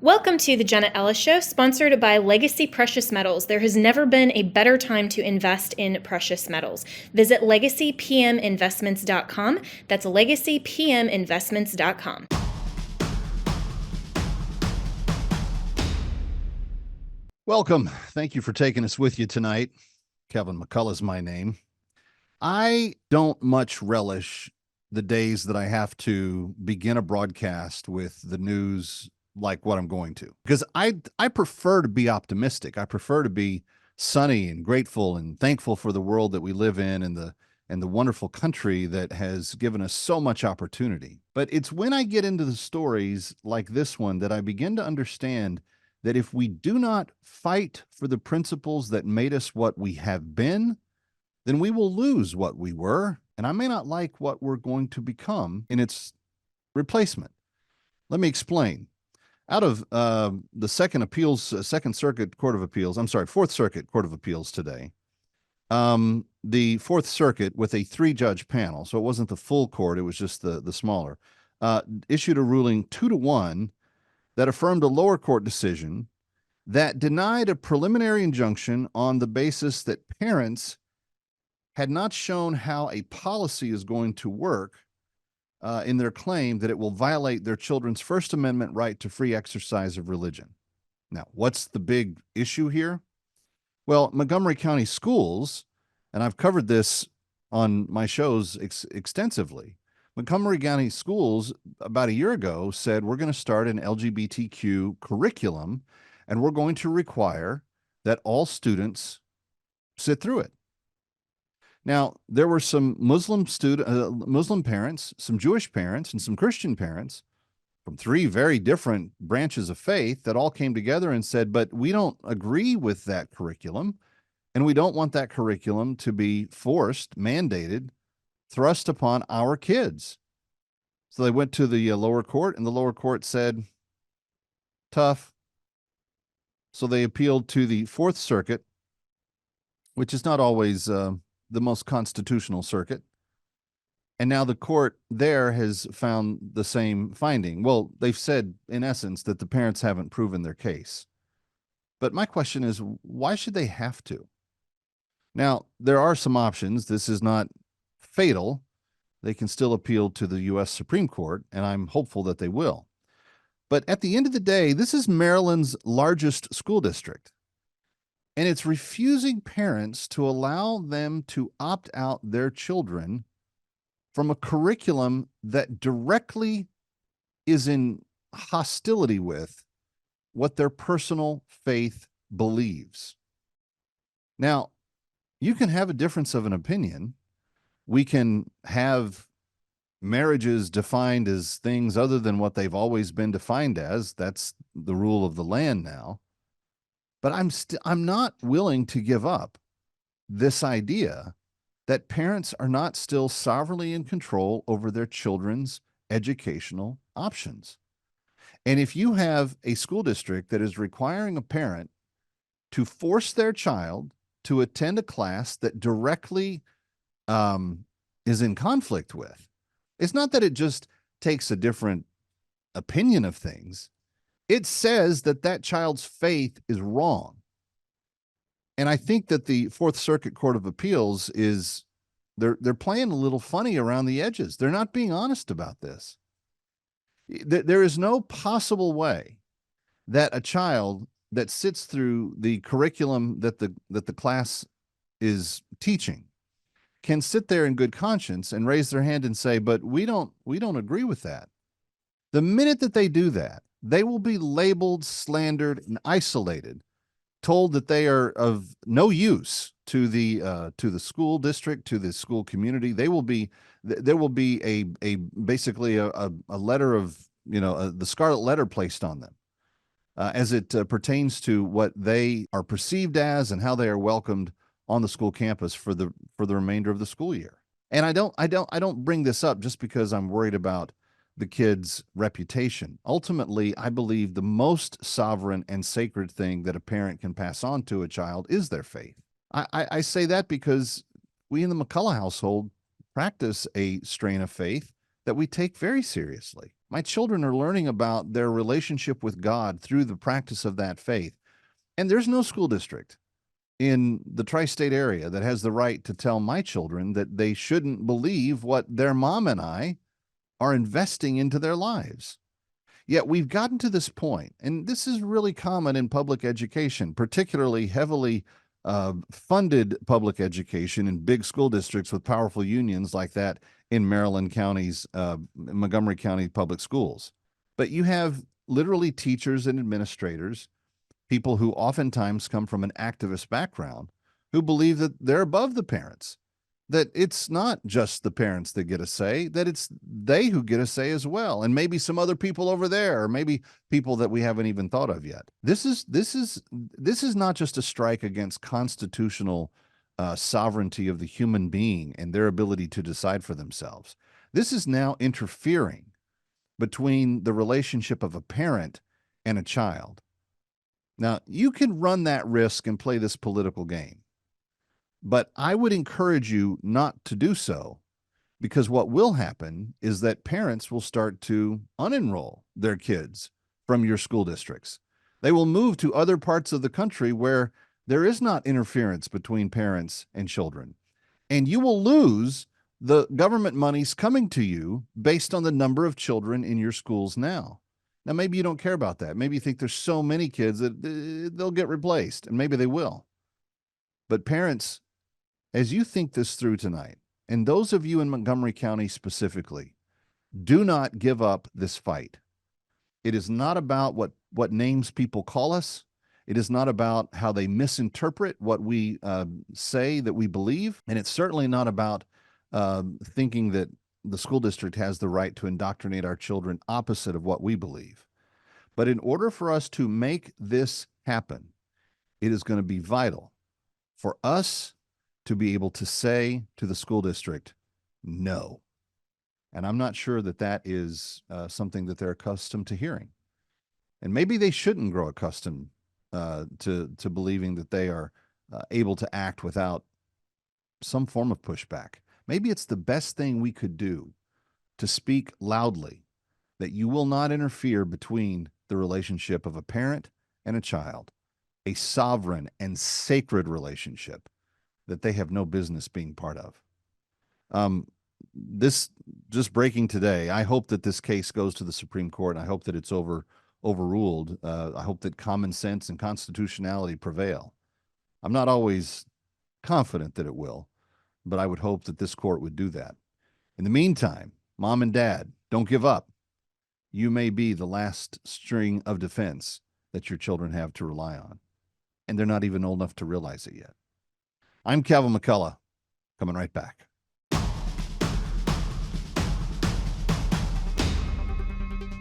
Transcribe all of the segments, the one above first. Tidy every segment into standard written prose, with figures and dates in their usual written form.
Welcome to the Jenna Ellis Show, sponsored by Legacy Precious Metals. There has never been a better time to invest in precious metals. Visit legacypminvestments.com. That's legacypminvestments.com. Welcome. Thank you for taking us with you tonight. Kevin McCullough is my name. I don't much relish the days that I have to begin a broadcast with the news like what I'm going to, because I prefer to be optimistic. I prefer to be sunny and grateful and thankful for the world that we live in and the wonderful country that has given us so much opportunity. But it's when I get into the stories like this one that I begin to understand that if we do not fight for the principles that made us what we have been, then we will lose what we were, and I may not like what we're going to become in its replacement. Let me explain. Out of the Second Circuit Court of Appeals, Fourth Circuit Court of Appeals today, the Fourth Circuit with a 3-judge panel, so it wasn't the full court, it was just the smaller, issued a ruling 2-1 that affirmed a lower court decision that denied a preliminary injunction on the basis that parents had not shown how a policy is going to work in their claim that it will violate their children's First Amendment right to free exercise of religion. Now, what's the big issue here? Well, Montgomery County schools, and I've covered this on my shows extensively, Montgomery County schools about a year ago said we're going to start an LGBTQ curriculum and we're going to require that all students sit through it. Now, there were some Muslim parents, some Jewish parents, and some Christian parents from 3 very different branches of faith that all came together and said, but we don't agree with that curriculum, and we don't want that curriculum to be forced, mandated, thrust upon our kids. So they went to the lower court, and the lower court said, tough. So they appealed to the Fourth Circuit, which is not always the most constitutional circuit. And now the court there has found the same finding. Well, they've said, in essence, that the parents haven't proven their case. But my question is, why should they have to? Now, there are some options. This is not fatal. They can still appeal to the U.S. Supreme Court, and I'm hopeful that they will. But at the end of the day, this is Maryland's largest school district. And it's refusing parents to allow them to opt out their children from a curriculum that directly is in hostility with what their personal faith believes. Now, you can have a difference of an opinion. We can have marriages defined as things other than what they've always been defined as. That's the rule of the land now. But I'm not willing to give up this idea that parents are not still sovereignly in control over their children's educational options. And if you have a school district that is requiring a parent to force their child to attend a class that directly is in conflict with, it's not that it just takes a different opinion of things. It says that that child's faith is wrong. And I think that the Fourth Circuit Court of Appeals is, they're playing a little funny around the edges. They're not being honest about this. There is no possible way that a child that sits through the curriculum that the class is teaching can sit there in good conscience and raise their hand and say, but we don't agree with that. The minute that they do that, they will be labeled, slandered, and isolated, told that they are of no use to the school district, to the school community. There will be a basically a letter of, the scarlet letter placed on them as it pertains to what they are perceived as and how they are welcomed on the school campus for the remainder of the school year. And I don't bring this up just because I'm worried about the kid's reputation. Ultimately, I believe the most sovereign and sacred thing that a parent can pass on to a child is their faith. I say that because we in the McCullough household practice a strain of faith that we take very seriously. My children are learning about their relationship with God through the practice of that faith. And there's no school district in the tri-state area that has the right to tell my children that they shouldn't believe what their mom and I are investing into their lives. Yet we've gotten to this point, and this is really common in public education, particularly heavily funded public education in big school districts with powerful unions like that in Maryland County's Montgomery County public schools. But you have literally teachers and administrators, people who oftentimes come from an activist background, who believe that they're above the parents, that it's not just the parents that get a say, that it's they who get a say as well, and maybe some other people over there, or maybe people that we haven't even thought of yet. This is not just a strike against constitutional sovereignty of the human being and their ability to decide for themselves. This is now interfering between the relationship of a parent and a child. Now, you can run that risk and play this political game, but I would encourage you not to do so, because what will happen is that parents will start to unenroll their kids from your school districts. They will move to other parts of the country where there is not interference between parents and children. And you will lose the government monies coming to you based on the number of children in your schools now. Now, maybe you don't care about that. Maybe you think there's so many kids that they'll get replaced, and maybe they will. But parents, as you think this through tonight, and those of you in Montgomery County specifically, do not give up this fight. It is not about what names people call us. It is not about how they misinterpret what we say that we believe. And it's certainly not about thinking that the school district has the right to indoctrinate our children opposite of what we believe. But in order for us to make this happen, it is going to be vital for us to be able to say to the school district, no. And I'm not sure that that is something that they're accustomed to hearing. And maybe they shouldn't grow accustomed to believing that they are able to act without some form of pushback. Maybe it's the best thing we could do to speak loudly that you will not interfere between the relationship of a parent and a child, a sovereign and sacred relationship that they have no business being part of. This just breaking today, I hope that this case goes to the Supreme Court, and I hope that it's overruled. I hope that common sense and constitutionality prevail. I'm not always confident that it will, but I would hope that this court would do that. In the meantime, mom and dad, don't give up. You may be the last string of defense that your children have to rely on, and they're not even old enough to realize it yet. I'm Kevin McCullough, coming right back.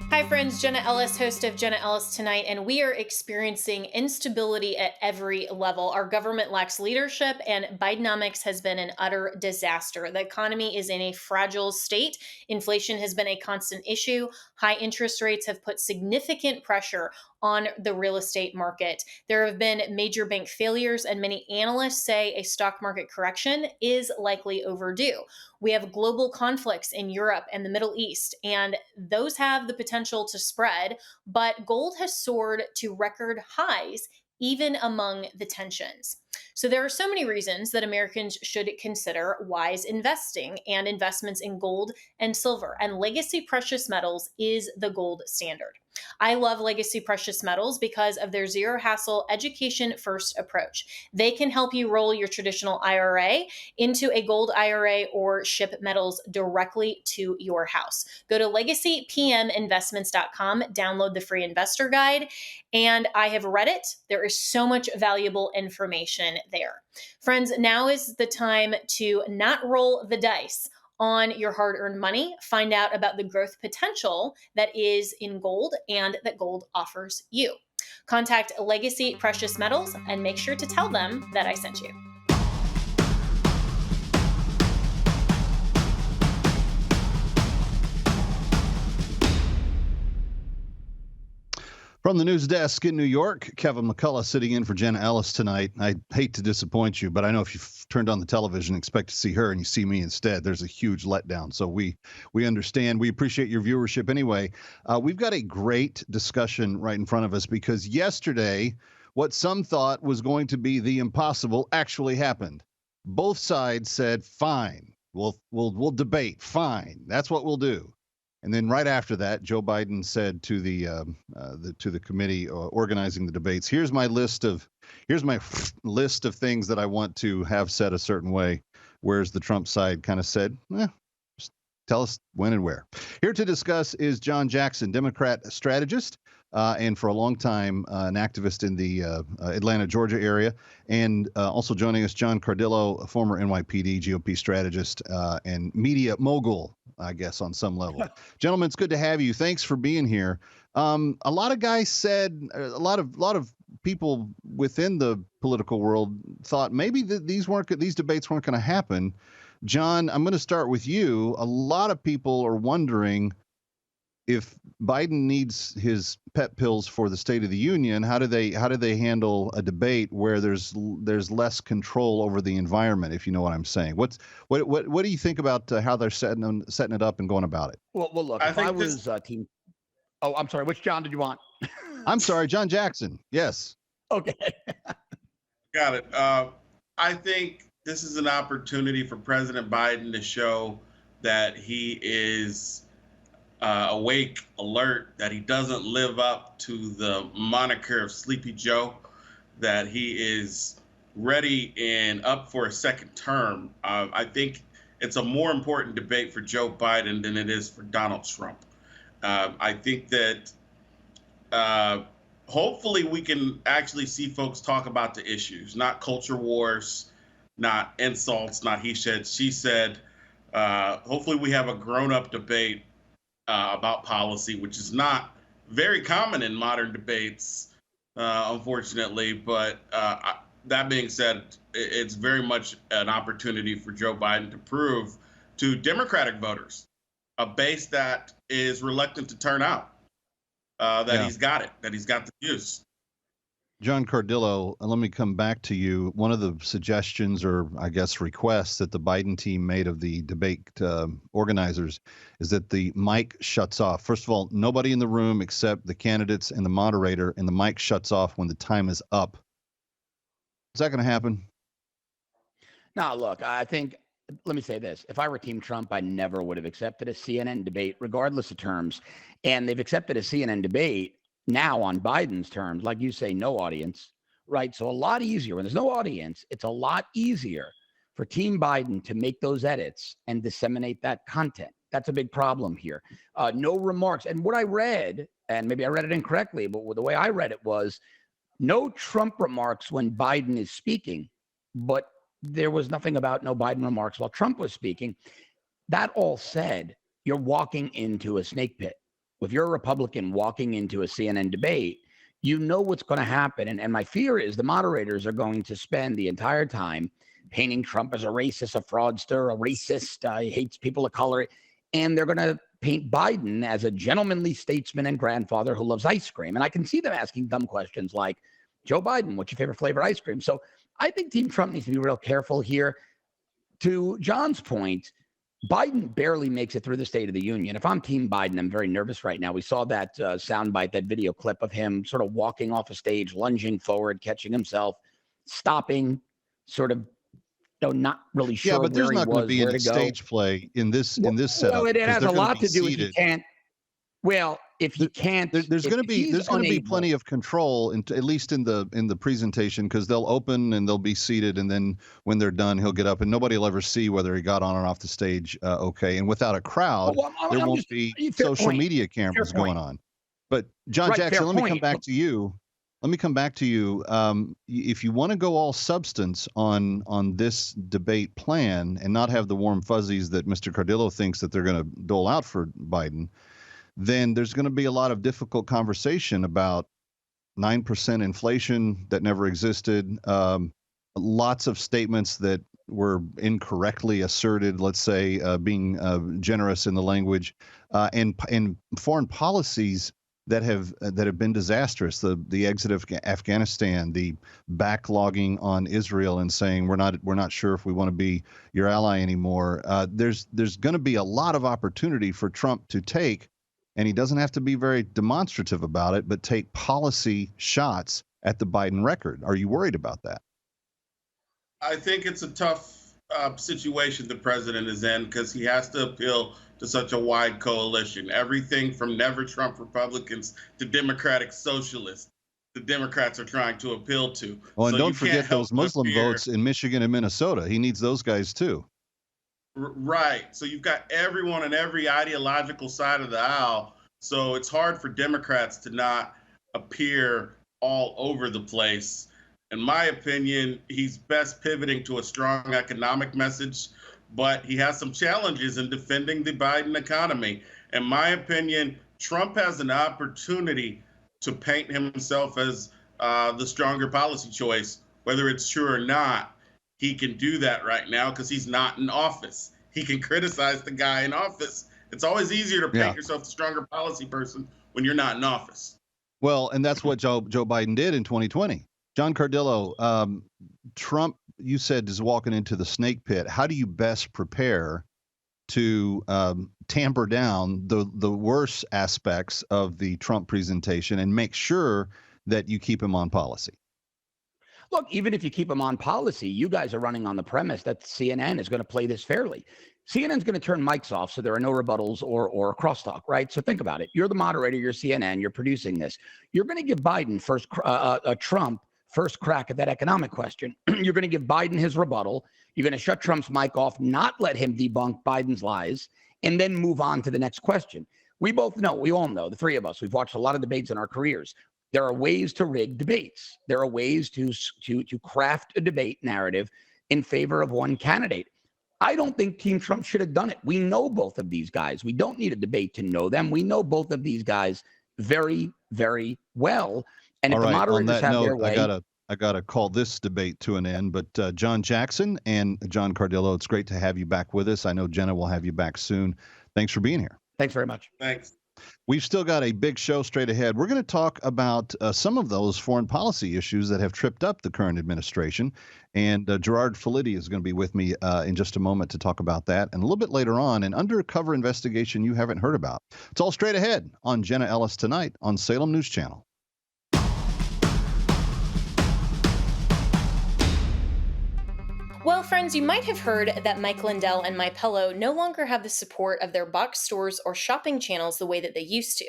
Hi friends, Jenna Ellis, host of Jenna Ellis Tonight, and we are experiencing instability at every level. Our government lacks leadership, and Bidenomics has been an utter disaster. The economy is in a fragile state. Inflation has been a constant issue. High interest rates have put significant pressure on the real estate market. There have been major bank failures, and many analysts say a stock market correction is likely overdue. We have global conflicts in Europe and the Middle East, and those have the potential to spread, but gold has soared to record highs even among the tensions. So there are so many reasons that Americans should consider wise investing, and investments in gold and silver, and Legacy Precious Metals is the gold standard. I love Legacy Precious Metals because of their zero hassle, education first approach. They can help you roll your traditional IRA into a gold IRA or ship metals directly to your house. Go to legacypminvestments.com, download the free investor guide, and I have read it. There is so much valuable information there. Friends, now is the time to not roll the dice on your hard-earned money. Find out about the growth potential that is in gold and that gold offers you. Contact Legacy Precious Metals and make sure to tell them that I sent you. From the news desk in New York, Kevin McCullough sitting in for Jenna Ellis tonight. I hate to disappoint you, but I know if you've turned on the television and expect to see her and you see me instead, there's a huge letdown. So we understand. We appreciate your viewership anyway. We've got a great discussion right in front of us because yesterday, what some thought was going to be the impossible actually happened. Both sides said, fine, we'll debate. Fine, that's what we'll do. And then right after that, Joe Biden said to the committee organizing the debates, here's my list of things that I want to have said a certain way. Whereas the Trump side kind of said, just tell us when and where. Here to discuss is John Jackson, Democrat strategist, and for a long time an activist in the Atlanta, Georgia area. And also joining us, John Cardillo, a former NYPD GOP strategist and media mogul, I guess, on some level. Gentlemen, it's good to have you. Thanks for being here. A lot of guys said, a lot of people within the political world thought maybe these debates weren't going to happen. John, I'm going to start with you. A lot of people are wondering if Biden needs his pet pills for the State of the Union. How do they handle a debate where there's less control over the environment, if you know what I'm saying? What do you think about how they're setting it up and going about it? Well, look, if I was team. Oh, I'm sorry. Which John did you want? I'm sorry, John Jackson. Yes. Okay. Got it. I think this is an opportunity for President Biden to show that he is awake, alert, that he doesn't live up to the moniker of Sleepy Joe, that he is ready and up for a second term. I think it's a more important debate for Joe Biden than it is for Donald Trump. I think that hopefully we can actually see folks talk about the issues, not culture wars, not insults, not he said, she said. Hopefully we have a grown-up debate about policy, which is not very common in modern debates, unfortunately. But that being said, it's very much an opportunity for Joe Biden to prove to Democratic voters, a base that is reluctant to turn out, that he's got it, that he's got the views. John Cardillo, let me come back to you. One of the suggestions, or I guess requests, that the Biden team made of the debate organizers is that the mic shuts off. First of all, nobody in the room except the candidates and the moderator, and the mic shuts off when the time is up. Is that going to happen? Now, look, I think, let me say this. If I were Team Trump, I never would have accepted a CNN debate, regardless of terms. And they've accepted a CNN debate now on Biden's terms, like you say, no audience, right? So a lot easier. When there's no audience, it's a lot easier for Team Biden to make those edits and disseminate that content. That's a big problem here. No remarks. And what I read, and maybe I read it incorrectly, but the way I read it was no Trump remarks when Biden is speaking, but there was nothing about no Biden remarks while Trump was speaking. That all said, you're walking into a snake pit. If you're a Republican walking into a CNN debate, you know what's going to happen. And my fear is the moderators are going to spend the entire time painting Trump as a racist, a fraudster, a racist, he hates people of color. And they're going to paint Biden as a gentlemanly statesman and grandfather who loves ice cream. And I can see them asking dumb questions like, Joe Biden, what's your favorite flavor ice cream? So I think Team Trump needs to be real careful here. To John's point, Biden barely makes it through the State of the Union. If I'm Team Biden, I'm very nervous right now. We saw that soundbite, that video clip of him sort of walking off a stage, lunging forward, catching himself, stopping, sort of, not really sure. Yeah, but there's not going to be any stage play in this setup. Well, it has a lot to do with he can't. Well, if he can't, there's going to be plenty of control, at least in the presentation, because they'll open and they'll be seated, and then when they're done, he'll get up, and nobody will ever see whether he got on or off the stage. Okay, and without a crowd, there won't be social media cameras going on. But John Jackson, let me come back to you. If you want to go all substance on this debate plan and not have the warm fuzzies that Mr. Cardillo thinks that they're going to dole out for Biden, then there's going to be a lot of difficult conversation about 9% inflation that never existed, lots of statements that were incorrectly asserted, let's say, being generous in the language, and foreign policies that have been disastrous. The exit of Afghanistan, the backlogging on Israel, and saying we're not sure if we want to be your ally anymore. There's going to be a lot of opportunity for Trump to take, and he doesn't have to be very demonstrative about it, but take policy shots at the Biden record. Are you worried about that? I think it's a tough situation the president is in because he has to appeal to such a wide coalition. Everything from never Trump Republicans to Democratic socialists, the Democrats are trying to appeal to. Well, and So don't you can't forget help those but Muslim fear- votes in Michigan and Minnesota. He needs those guys too. Right. So you've got everyone on every ideological side of the aisle. So it's hard for Democrats to not appear all over the place. In my opinion, he's best pivoting to a strong economic message, but he has some challenges in defending the Biden economy. In my opinion, Trump has an opportunity to paint himself as the stronger policy choice, whether it's true or not. He can do that right now because he's not in office. He can criticize the guy in office. It's always easier to paint yourself the stronger policy person when you're not in office. Well, and that's what Joe Biden did in 2020. John Cardillo, Trump, you said, is walking into the snake pit. How do you best prepare to tamper down the worst aspects of the Trump presentation and make sure that you keep him on policy? Look, even if you keep him on policy, you guys are running on the premise that CNN is going to play this fairly. CNN's going to turn mics off so there are no rebuttals or crosstalk, right? So think about it. You're the moderator, you're CNN, you're producing this. You're going to give Biden Trump first crack at that economic question. You're going to give Biden his rebuttal. You're going to shut Trump's mic off, not let him debunk Biden's lies, and then move on to the next question. We all know, the three of us, we've watched a lot of debates in our careers. There are ways to rig debates. There are ways to craft a debate narrative in favor of one candidate. I don't think Team Trump should have done it. We know both of these guys. We don't need a debate to know them. We know both of these guys very, very well. And if the moderators have their way, I gotta call this debate to an end. But John Jackson and John Cardillo, it's great to have you back with us. I know Jenna will have you back soon. Thanks for being here. Thanks very much. Thanks. We've still got a big show straight ahead. We're going to talk about some of those foreign policy issues that have tripped up the current administration. And Gerard Filitti is going to be with me in just a moment to talk about that. And a little bit later on, an undercover investigation you haven't heard about. It's all straight ahead on Jenna Ellis Tonight on Salem News Channel. Well, friends, you might have heard that Mike Lindell and MyPillow no longer have the support of their box stores or shopping channels the way that they used to.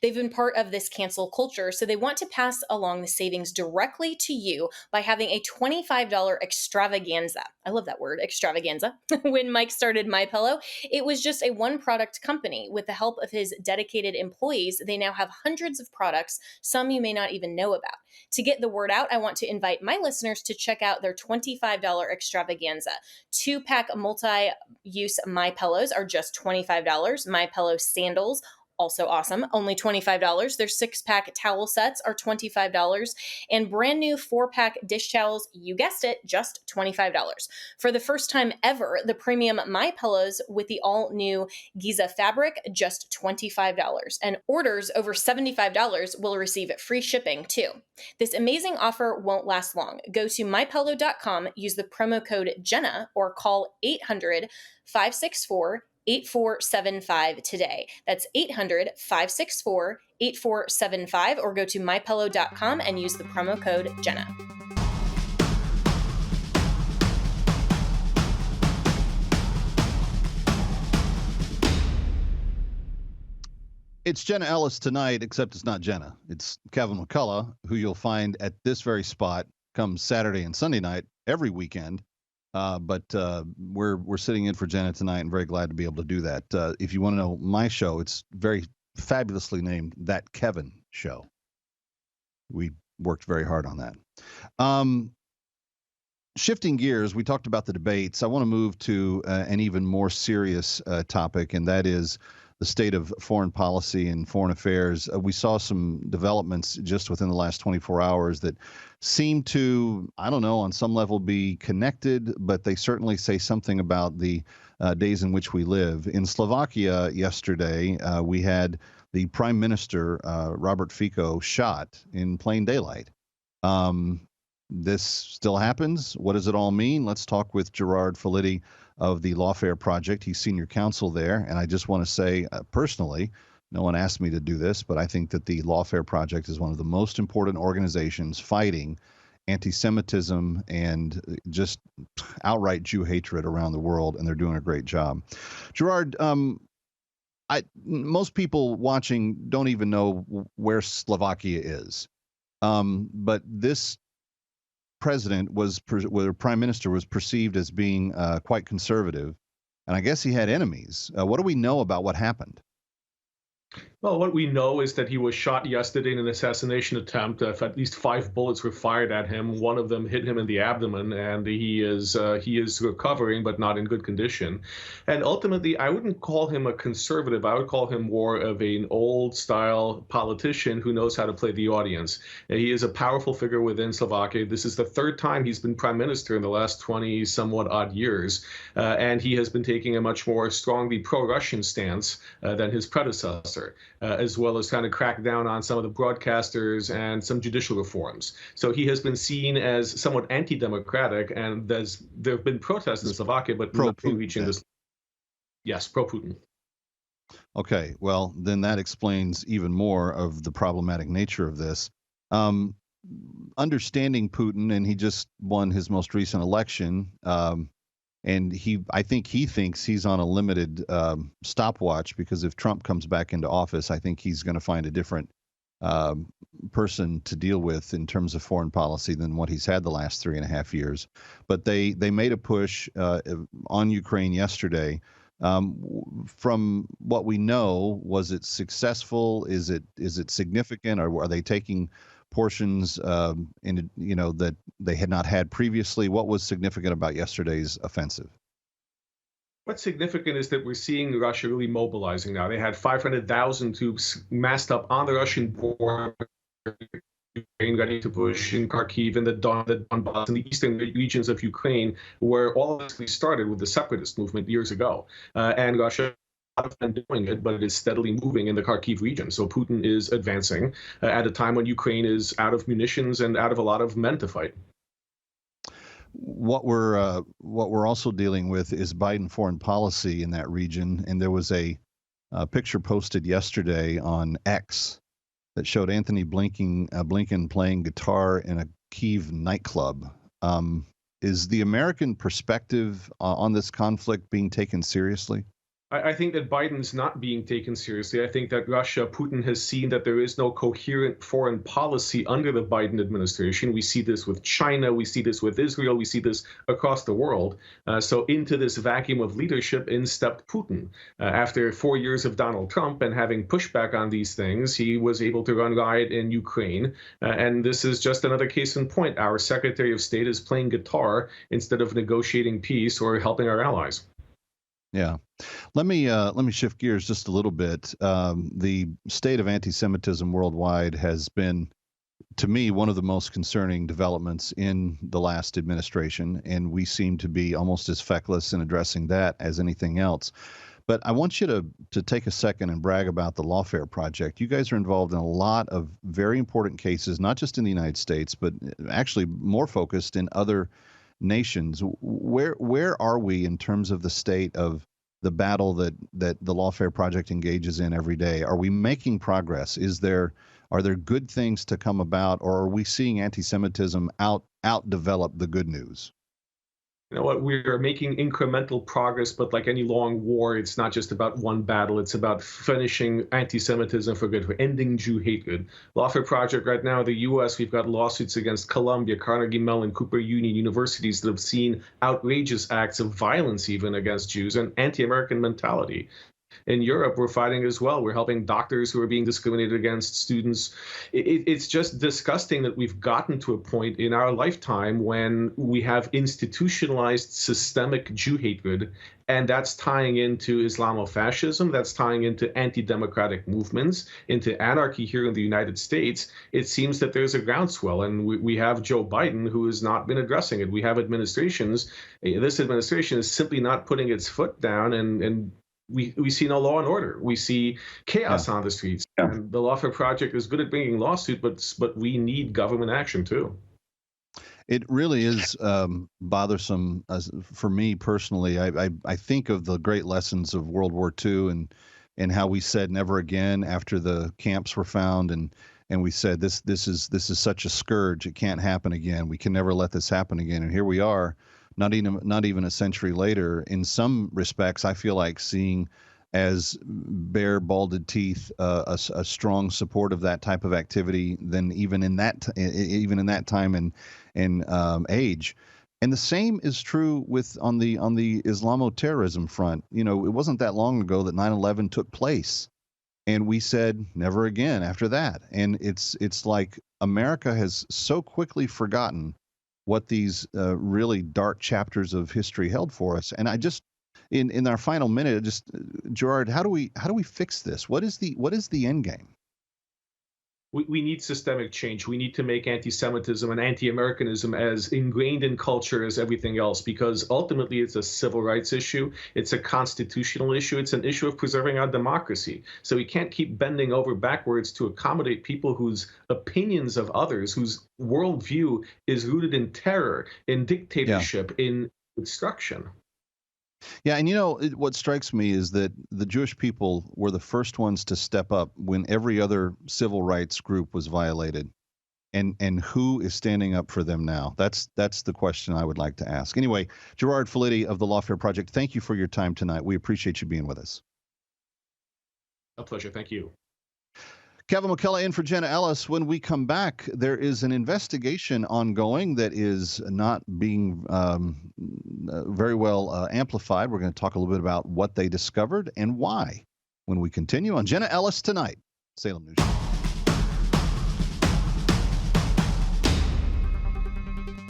They've been part of this cancel culture, so they want to pass along the savings directly to you by having a $25 extravaganza. I love that word, extravaganza. When Mike started MyPillow, it was just a one-product company. With the help of his dedicated employees, they now have hundreds of products, some you may not even know about. To get the word out, I want to invite my listeners to check out their $25 extravaganza. 2-pack multi-use MyPillows are just $25. MyPillow sandals, also awesome, only $25. Their 6-pack towel sets are $25. And brand new 4-pack dish towels, you guessed it, just $25. For the first time ever, the premium MyPillows with the all-new Giza fabric, just $25. And orders over $75 will receive free shipping too. This amazing offer won't last long. Go to mypillow.com, use the promo code Jenna, or call 800-564-8475 today. That's 800-564-8475, or go to mypillow.com and use the promo code Jenna. It's Jenna Ellis Tonight, except it's not Jenna. It's Kevin McCullough, who you'll find at this very spot come Saturday and Sunday night every weekend. But we're sitting in for Jenna tonight and very glad to be able to do that. If you want to know my show, it's very fabulously named That Kevin Show. We worked very hard on that. Shifting gears, we talked about the debates. I want to move to an even more serious topic, and that is the state of foreign policy and foreign affairs. We saw some developments just within the last 24 hours that seem to, I don't know, on some level be connected, but they certainly say something about the days in which we live. In Slovakia yesterday, we had the Prime Minister, Robert Fico, shot in plain daylight. This still happens. What does it all mean? Let's talk with Gerard Filitti of the Lawfare Project. He's senior counsel there. And I just want to say personally, no one asked me to do this, but I think that the Lawfare Project is one of the most important organizations fighting anti-Semitism and just outright Jew hatred around the world, and they're doing a great job. Gerard, most people watching don't even know where Slovakia is, but this president prime minister was perceived as being quite conservative, and I guess he had enemies. What do we know about what happened? Well, what we know is that he was shot yesterday in an assassination attempt. At least 5 bullets were fired at him. One of them hit him in the abdomen, and he is recovering, but not in good condition. And ultimately, I wouldn't call him a conservative. I would call him more of an old-style politician who knows how to play the audience. And he is a powerful figure within Slovakia. This is the 3rd time he's been prime minister in the last 20-somewhat odd years, and he has been taking a much more strongly pro-Russian stance than his predecessor. As well as kind of crack down on some of the broadcasters and some judicial reforms. So he has been seen as somewhat anti-democratic, and there have been protests in Slovakia, but nothing reaching this. Yes, pro-Putin. Okay, well, then that explains even more of the problematic nature of this. Understanding Putin, and he just won his most recent election, and I think he thinks he's on a limited stopwatch, because if Trump comes back into office, I think he's going to find a different person to deal with in terms of foreign policy than what he's had the last 3.5 years. But they made a push on Ukraine yesterday. From what we know, was it successful? Is it significant? Or are they taking portions that they had not had previously? What was significant about yesterday's offensive? What's significant is that we're seeing Russia really mobilizing now. They had 500,000 troops massed up on the Russian border, ready to push in Kharkiv and the Donbass and the eastern regions of Ukraine, where all of this started with the separatist movement years ago. And Russia have been doing it, but it is steadily moving in the Kharkiv region. So Putin is advancing at a time when Ukraine is out of munitions and out of a lot of men to fight. What we're also dealing with is Biden foreign policy in that region, and there was a picture posted yesterday on X that showed Anthony Blinken playing guitar in a Kyiv nightclub. Is the American perspective on this conflict being taken seriously? I think that Biden's not being taken seriously. I think that Putin has seen that there is no coherent foreign policy under the Biden administration. We see this with China. We see this with Israel. We see this across the world. So into this vacuum of leadership in stepped Putin. After 4 years of Donald Trump and having pushback on these things, he was able to run riot in Ukraine. And this is just another case in point. Our Secretary of State is playing guitar instead of negotiating peace or helping our allies. Yeah. Let me shift gears just a little bit. The state of anti-Semitism worldwide has been, to me, one of the most concerning developments in the last administration, and we seem to be almost as feckless in addressing that as anything else. But I want you to take a second and brag about the Lawfare Project. You guys are involved in a lot of very important cases, not just in the United States, but actually more focused in other nations. Where are we in terms of the state of the battle that the Lawfare Project engages in every day? Are we making progress? Are there good things to come about, or are we seeing anti-Semitism outdevelop the good news? You know what, we're making incremental progress, but like any long war, it's not just about one battle. It's about finishing anti-Semitism for good, for ending Jew hatred. Lawfare Project right now in the U.S., we've got lawsuits against Columbia, Carnegie Mellon, Cooper Union, universities that have seen outrageous acts of violence even against Jews and anti-American mentality. In Europe, we're fighting as well. We're helping doctors who are being discriminated against, students. It's just disgusting that we've gotten to a point in our lifetime when we have institutionalized systemic Jew hatred, and that's tying into Islamofascism, that's tying into anti-democratic movements, into anarchy here in the United States. It seems that there's a groundswell, and we have Joe Biden who has not been addressing it. We have administrations. This administration is simply not putting its foot down and we see no law and order. We see chaos on the streets. Yeah. And the Lawfare Project is good at bringing lawsuit, but we need government action too. It really is bothersome for me personally. I think of the great lessons of World War II and how we said never again after the camps were found, and we said this is such a scourge. It can't happen again. We can never let this happen again. And here we are, not even a century later. In some respects, I feel like seeing as bare balded teeth a strong support of that type of activity than even in that time and age. And the same is true on the Islamo-terrorism front. You know, it wasn't that long ago that 9/11 took place, and we said never again after that. And it's like America has so quickly forgotten what these really dark chapters of history held for us. And I just, in our final minute, just Gerard, how do we fix this? What is the end game? We need systemic change. We need to make anti-Semitism and anti-Americanism as ingrained in culture as everything else, because ultimately it's a civil rights issue. It's a constitutional issue. It's an issue of preserving our democracy. So we can't keep bending over backwards to accommodate people whose opinions of others, whose worldview is rooted in terror, in dictatorship, in destruction. Yeah, and what strikes me is that the Jewish people were the first ones to step up when every other civil rights group was violated. And who is standing up for them now? That's the question I would like to ask. Anyway, Gerard Filitti of the Lawfare Project, thank you for your time tonight. We appreciate you being with us. A pleasure. Thank you. Kevin McCullough in for Jenna Ellis. When we come back, there is an investigation ongoing that is not being very well amplified. We're going to talk a little bit about what they discovered and why when we continue on Jenna Ellis Tonight, Salem News.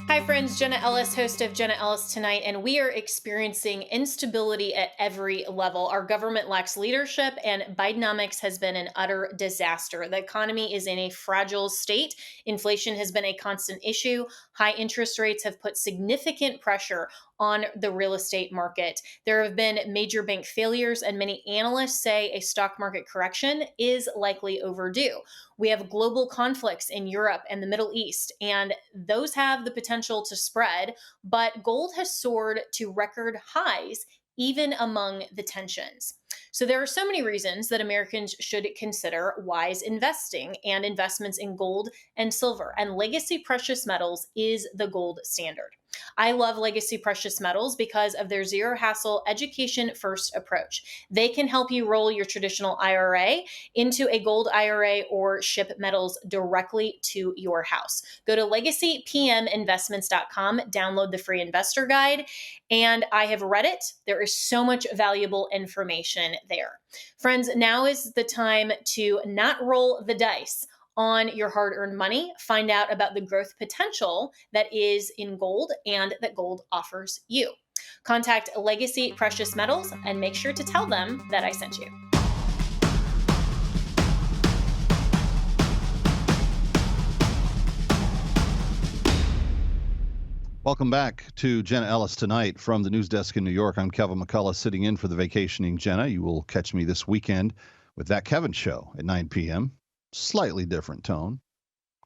Hi friends, Jenna Ellis, host of Jenna Ellis Tonight, and we are experiencing instability at every level. Our government lacks leadership, and Bidenomics has been an utter disaster. The economy is in a fragile state. Inflation has been a constant issue. High interest rates have put significant pressure on the real estate market. There have been major bank failures, and many analysts say a stock market correction is likely overdue. We have global conflicts in Europe and the Middle East, and those have the potential to spread, but gold has soared to record highs even among the tensions. So there are so many reasons that Americans should consider wise investing, and investments in gold and silver, and legacy precious metals is the gold standard. I love Legacy Precious Metals because of their zero hassle, education first approach. They can help you roll your traditional IRA into a gold IRA or ship metals directly to your house. Go to legacypminvestments.com, download the free investor guide, and I have read it. There is so much valuable information there. Friends, now is the time to not roll the dice on your hard-earned money. Find out about the growth potential that is in gold and that gold offers you. Contact Legacy Precious Metals and make sure to tell them that I sent you. Welcome back to Jenna Ellis Tonight from the news desk in New York. I'm Kevin McCullough, sitting in for the vacationing Jenna. You will catch me this weekend with That Kevin Show at 9 p.m. Slightly different tone,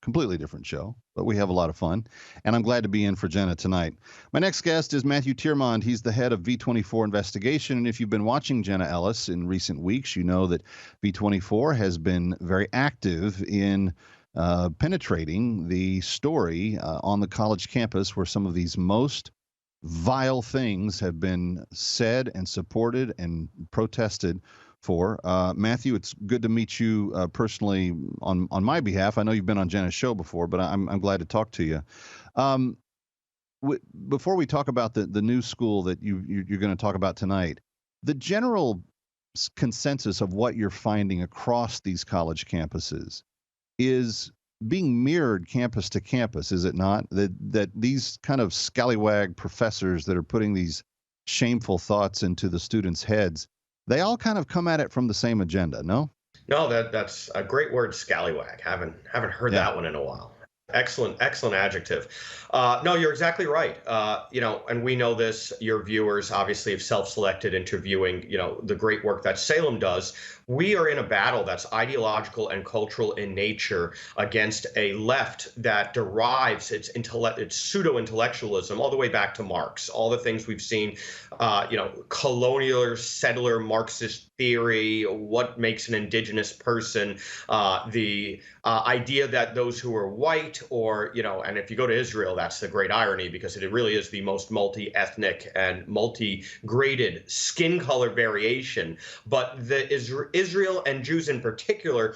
completely different show, but we have a lot of fun. And I'm glad to be in for Jenna tonight. My next guest is Matthew Tyrmand. He's the head of V24 Investigation. And if you've been watching Jenna Ellis in recent weeks, you know that V24 has been very active in penetrating the story on the college campus where some of these most vile things have been said and supported and protested for. Matthew, it's good to meet you personally on my behalf. I know you've been on Jenna's show before, but I'm glad to talk to you. Before we talk about the new school that you're going to talk about tonight, the general consensus of what you're finding across these college campuses is being mirrored campus to campus, is it not? That these kind of scallywag professors that are putting these shameful thoughts into the students' heads, they all kind of come at it from the same agenda, no? No, that's a great word, scallywag. Haven't heard that one in a while. Excellent, excellent adjective. No, you're exactly right. And we know this, your viewers obviously have self-selected interviewing, the great work that Salem does. We are in a battle that's ideological and cultural in nature against a left that derives its pseudo-intellectualism all the way back to Marx. All the things we've seen, colonial settler Marxist theory, what makes an indigenous person, the idea that those who are white and if you go to Israel, that's the great irony because it really is the most multi-ethnic and multi-graded skin color variation. But the Israel and Jews in particular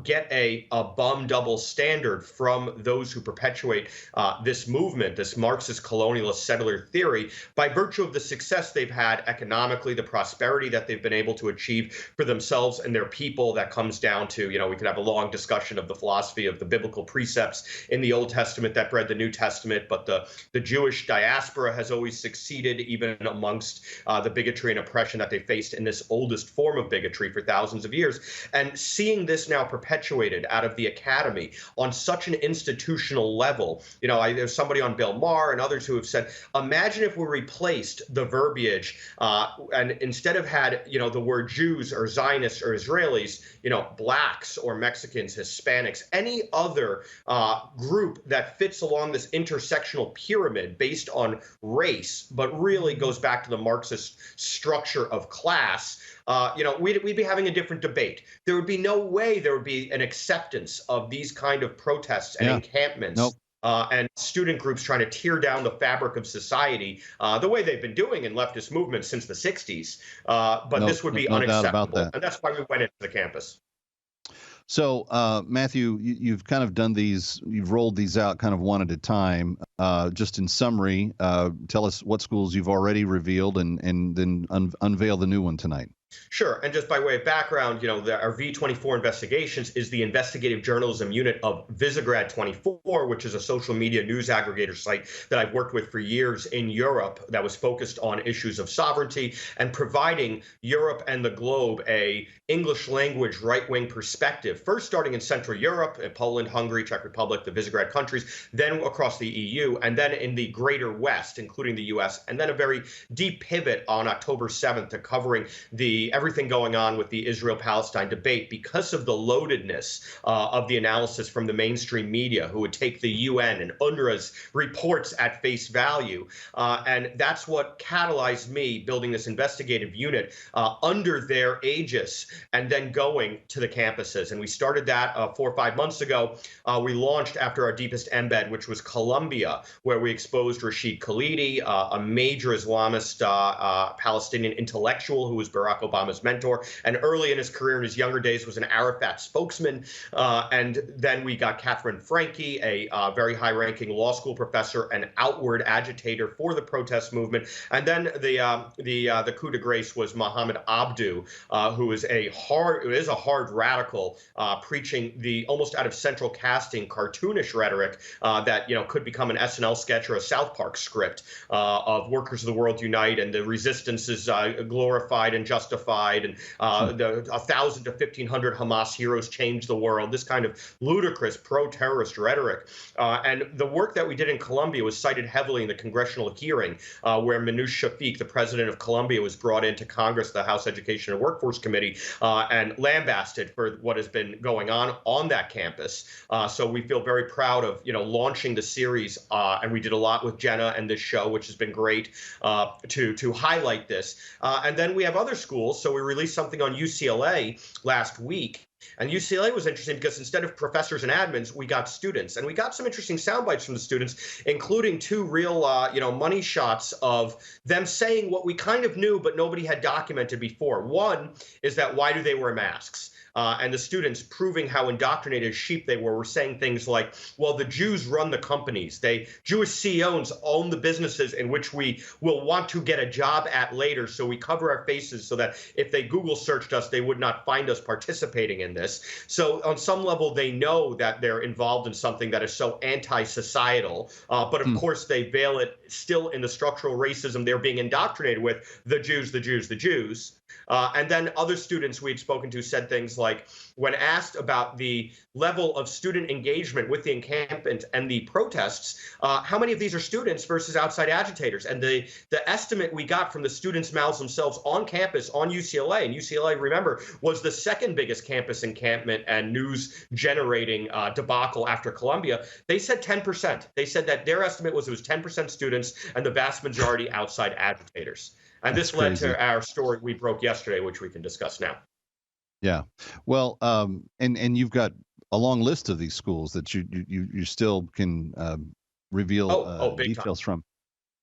get a bum double standard from those who perpetuate this movement, this Marxist colonialist settler theory, by virtue of the success they've had economically, the prosperity that they've been able to achieve for themselves and their people. That comes down to, we could have a long discussion of the philosophy of the biblical precepts in the Old Testament that bred the New Testament, but the Jewish diaspora has always succeeded even amongst the bigotry and oppression that they faced in this oldest form of bigotry for thousands of years. And seeing this now perpetuated out of the academy on such an institutional level, there's somebody on Bill Maher and others who have said, imagine if we replaced the verbiage and instead of had, the word Jews or Zionists or Israelis, blacks or Mexicans, Hispanics, any other group that fits along this intersectional pyramid based on race, but really goes back to the Marxist structure of class, we'd be having a different debate. There would be no way there would be an acceptance of these kind of protests and encampments. Nope. And student groups trying to tear down the fabric of society the way they've been doing in leftist movements since the 60s. But this would be unacceptable. And that's why we went into the campus. So, Matthew, you've kind of done these, you've rolled these out kind of one at a time. Just in summary, tell us what schools you've already revealed and then unveil the new one tonight. Sure. And just by way of background, our V24 Investigations is the investigative journalism unit of Visegrad 24, which is a social media news aggregator site that I've worked with for years in Europe that was focused on issues of sovereignty and providing Europe and the globe a English language right-wing perspective, first starting in Central Europe, Poland, Hungary, Czech Republic, the Visegrad countries, then across the EU, and then in the greater West, including the US, and then a very deep pivot on October 7th to covering everything going on with the Israel-Palestine debate because of the loadedness of the analysis from the mainstream media, who would take the UN and UNRWA's reports at face value. And that's what catalyzed me building this investigative unit under their aegis and then going to the campuses. And we started that 4 or 5 months ago. We launched after our deepest embed, which was Colombia, where we exposed Rashid Khalidi, a major Islamist Palestinian intellectual who was Barack Obama's mentor, and early in his career, in his younger days, was an Arafat spokesman. And then we got Catherine Franke, a very high-ranking law school professor, an outward agitator for the protest movement. And then the coup de grace was Mohammed Abdu, who is a hard radical, preaching the almost out of central casting cartoonish rhetoric that could become an SNL sketch or a South Park script of workers of the world unite and the resistance is glorified and justified, and 1,000 to 1,500 Hamas heroes change the world. This kind of ludicrous pro-terrorist rhetoric. And the work that we did in Colombia was cited heavily in the congressional hearing where Manouche Shafiq, the president of Colombia, was brought into Congress, the House Education and Workforce Committee, and lambasted for what has been going on that campus. So we feel very proud of launching the series, and we did a lot with Jenna and this show, which has been great to highlight this. And then we have other schools. So we released something on UCLA last week. And UCLA was interesting because instead of professors and admins, we got students. And we got some interesting sound bites from the students, including two real, money shots of them saying what we kind of knew, but nobody had documented before. One is that why do they wear masks? And the students, proving how indoctrinated sheep they were saying things like, well, the Jews run the companies. Jewish CEOs own the businesses in which we will want to get a job at later. So we cover our faces so that if they Google searched us, they would not find us participating in this. So on some level, they know that they're involved in something that is so anti-societal. But of course, they veil it still in the structural racism they're being indoctrinated with, the Jews, the Jews, the Jews. And then other students we'd spoken to said things like, when asked about the level of student engagement with the encampment and the protests, how many of these are students versus outside agitators? And the estimate we got from the students' mouths themselves on campus, on UCLA, and UCLA, remember, was the second biggest campus encampment and news generating debacle after Columbia. They said 10%. They said that their estimate was it was 10% students and the vast majority outside agitators. And this led to our story we broke yesterday, which we can discuss now. Yeah. Well, and you've got a long list of these schools that you still can reveal details from.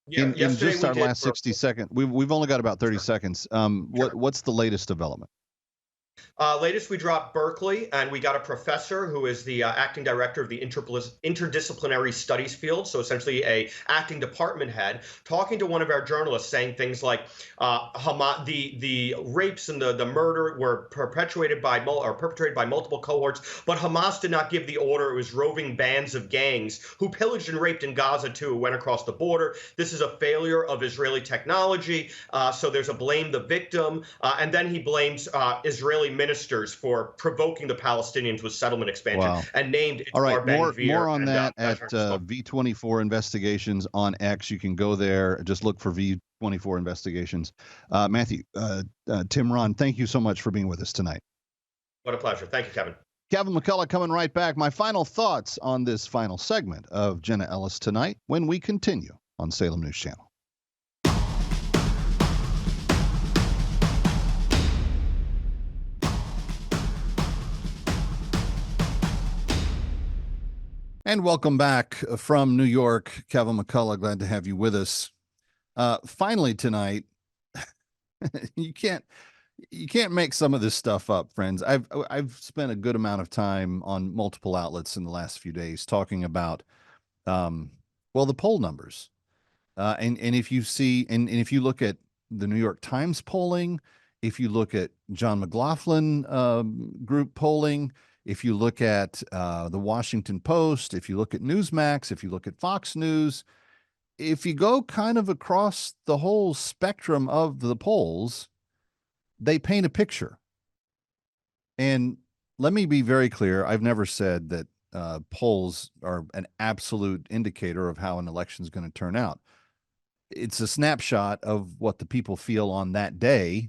Yeah, in just our last 60 seconds, we've only got about 30 seconds. What's the latest development? Latest, we dropped Berkeley, and we got a professor who is the acting director of the interdisciplinary studies field, so essentially a acting department head, talking to one of our journalists, saying things like the rapes and the murder were perpetrated by multiple cohorts, but Hamas did not give the order. It was roving bands of gangs who pillaged and raped in Gaza too, who went across the border. This is a failure of Israeli technology, so there's a blame the victim, and then he blames Israeli ministers for provoking the Palestinians with settlement expansion and named it. All right, more on that at V24 Investigations on X. You can go there, just look for V24 Investigations. Matthew, Tyrmand, thank you so much for being with us tonight. What a pleasure. Thank you, Kevin. Kevin McCullough coming right back. My final thoughts on this final segment of Jenna Ellis Tonight when we continue on Salem News Channel. And welcome back from New York, Kevin McCullough. Glad to have you with us. Finally tonight, you can't make some of this stuff up, friends. I've spent a good amount of time on multiple outlets in the last few days talking about, the poll numbers, and if you see and if you look at the New York Times polling, if you look at John McLaughlin group polling. If you look at the Washington Post, if you look at Newsmax, if you look at Fox News, if you go kind of across the whole spectrum of the polls, they paint a picture. And let me be very clear. I've never said that polls are an absolute indicator of how an election is going to turn out. It's a snapshot of what the people feel on that day.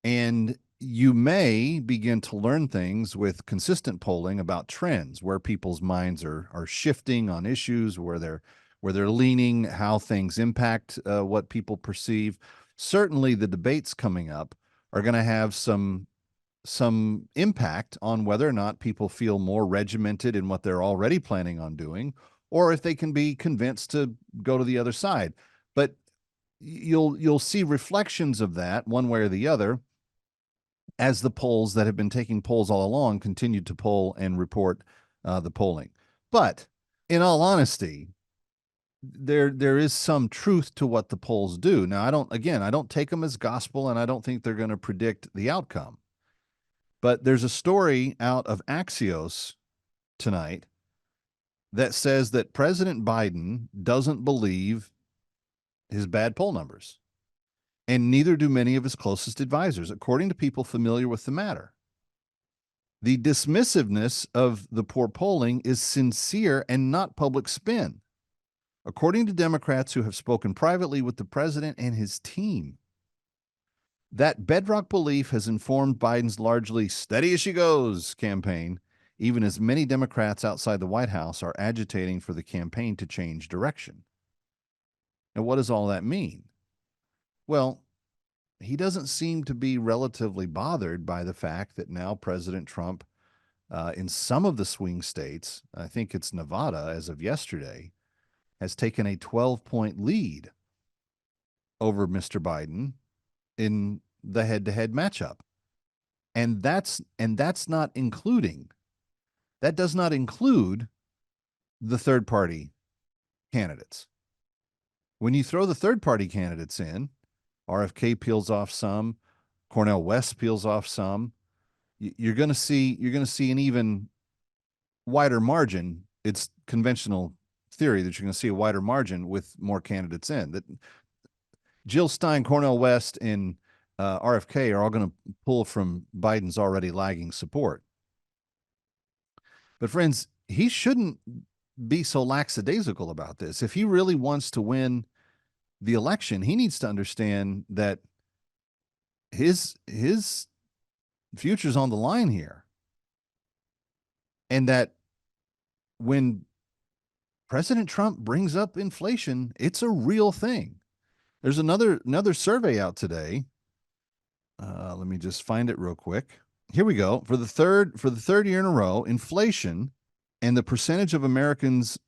And you may begin to learn things with consistent polling about trends, where people's minds are shifting on issues, where they're leaning, how things impact what people perceive. Certainly, the debates coming up are going to have some impact on whether or not people feel more regimented in what they're already planning on doing, or if they can be convinced to go to the other side. But you'll see reflections of that one way or the other, as the polls that have been taking polls all along continue to poll and report the polling. But in all honesty, there is some truth to what the polls do. Now, I don't take them as gospel, and I don't think they're going to predict the outcome. But there's a story out of Axios tonight that says that President Biden doesn't believe his bad poll numbers. And neither do many of his closest advisors, according to people familiar with the matter. The dismissiveness of the poor polling is sincere and not public spin, according to Democrats who have spoken privately with the president and his team. That bedrock belief has informed Biden's largely steady as she goes campaign, even as many Democrats outside the White House are agitating for the campaign to change direction. Now, what does all that mean? Well, he doesn't seem to be relatively bothered by the fact that now President Trump, in some of the swing states, I think it's Nevada as of yesterday, has taken a 12-point lead over Mr. Biden in the head-to-head matchup. And that's not including, that does not include the third-party candidates. When you throw the third-party candidates in, RFK peels off some, Cornel West peels off some. You're going to see an even wider margin. It's conventional theory that you're going to see a wider margin with more candidates in. That Jill Stein, Cornel West, and RFK are all going to pull from Biden's already lagging support. But friends, he shouldn't be so lackadaisical about this. If he really wants to win the election, he needs to understand that his future's on the line here. And that when President Trump brings up inflation, it's a real thing. There's another survey out today. Let me just find it real quick. Here we go. For the third year in a row, inflation and the percentage of Americans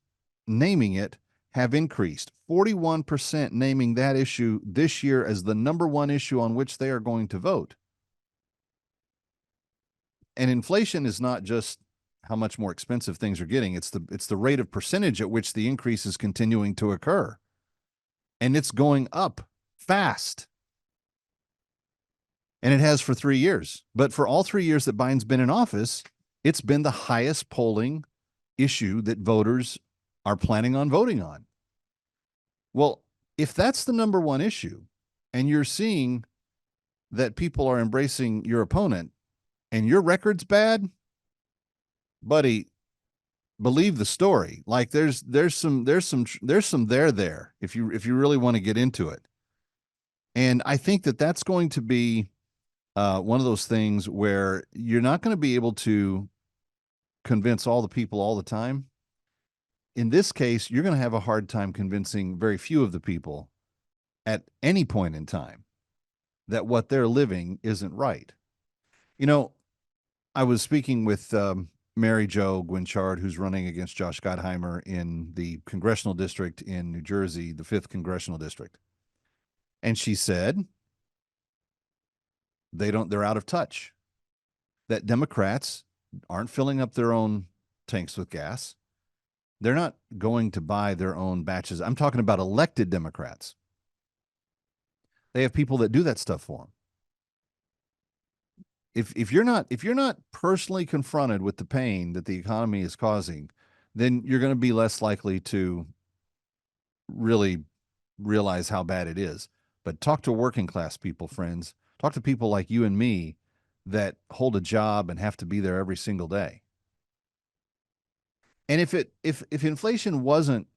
naming it have increased. 41% naming that issue this year as the number one issue on which they are going to vote. And inflation is not just how much more expensive things are getting. It's the rate of percentage at which the increase is continuing to occur. And it's going up fast. And it has for 3 years. But for all 3 years that Biden's been in office, it's been the highest polling issue that voters are planning on voting on. Well, if that's the number one issue, and you're seeing that people are embracing your opponent, and your record's bad, buddy, believe the story. Like there's some there if you really want to get into it. And I think that that's going to be one of those things where you're not going to be able to convince all the people all the time. In this case, you're going to have a hard time convincing very few of the people at any point in time that what they're living isn't right. You know, I was speaking with Mary Jo Guinchard, who's running against Josh Gottheimer in the congressional district in New Jersey, the 5th congressional district. And she said they're out of touch, that Democrats aren't filling up their own tanks with gas. They're not going to buy their own batches. I'm talking about elected Democrats. They have people that do that stuff for them. If you're not personally confronted with the pain that the economy is causing, then you're going to be less likely to really realize how bad it is. But talk to working class people, friends. Talk to people like you and me that hold a job and have to be there every single day. And if inflation wasn't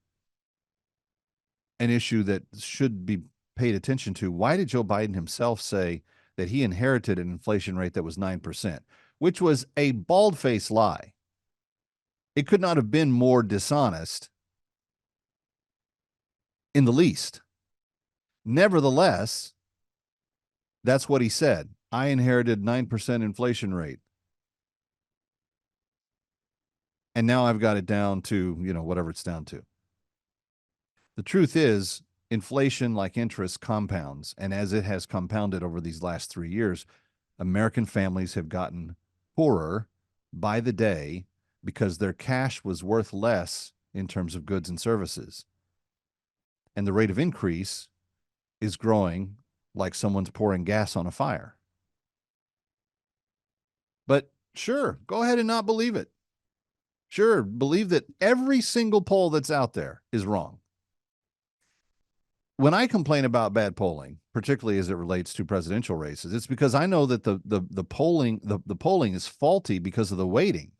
an issue that should be paid attention to, why did Joe Biden himself say that he inherited an inflation rate that was 9%, which was a bald-faced lie? It could not have been more dishonest in the least. Nevertheless, that's what he said. I inherited 9% inflation rate. And now I've got it down to, whatever it's down to. The truth is, inflation, like interest, compounds. And as it has compounded over these last 3 years, American families have gotten poorer by the day because their cash was worth less in terms of goods and services. And the rate of increase is growing like someone's pouring gas on a fire. But sure, go ahead and not believe it. Sure, believe that every single poll that's out there is wrong. When I complain about bad polling, particularly as it relates to presidential races, it's because I know that the polling is faulty because of the weighting.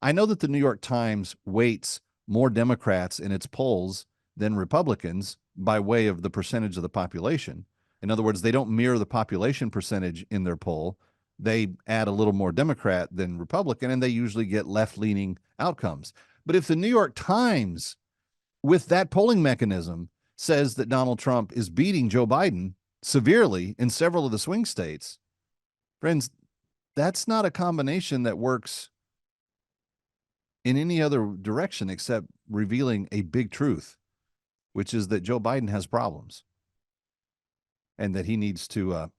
I know that the New York Times weights more Democrats in its polls than Republicans by way of the percentage of the population. In other words, they don't mirror the population percentage in their poll. They add a little more Democrat than Republican, and they usually get left-leaning outcomes. But if the New York Times, with that polling mechanism, says that Donald Trump is beating Joe Biden severely in several of the swing states, friends, that's not a combination that works in any other direction except revealing a big truth, which is that Joe Biden has problems and that he needs to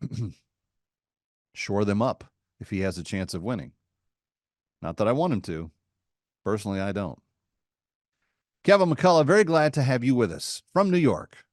shore them up if he has a chance of winning. Not that I want him to. Personally, I don't. Kevin McCullough, very glad to have you with us from New York.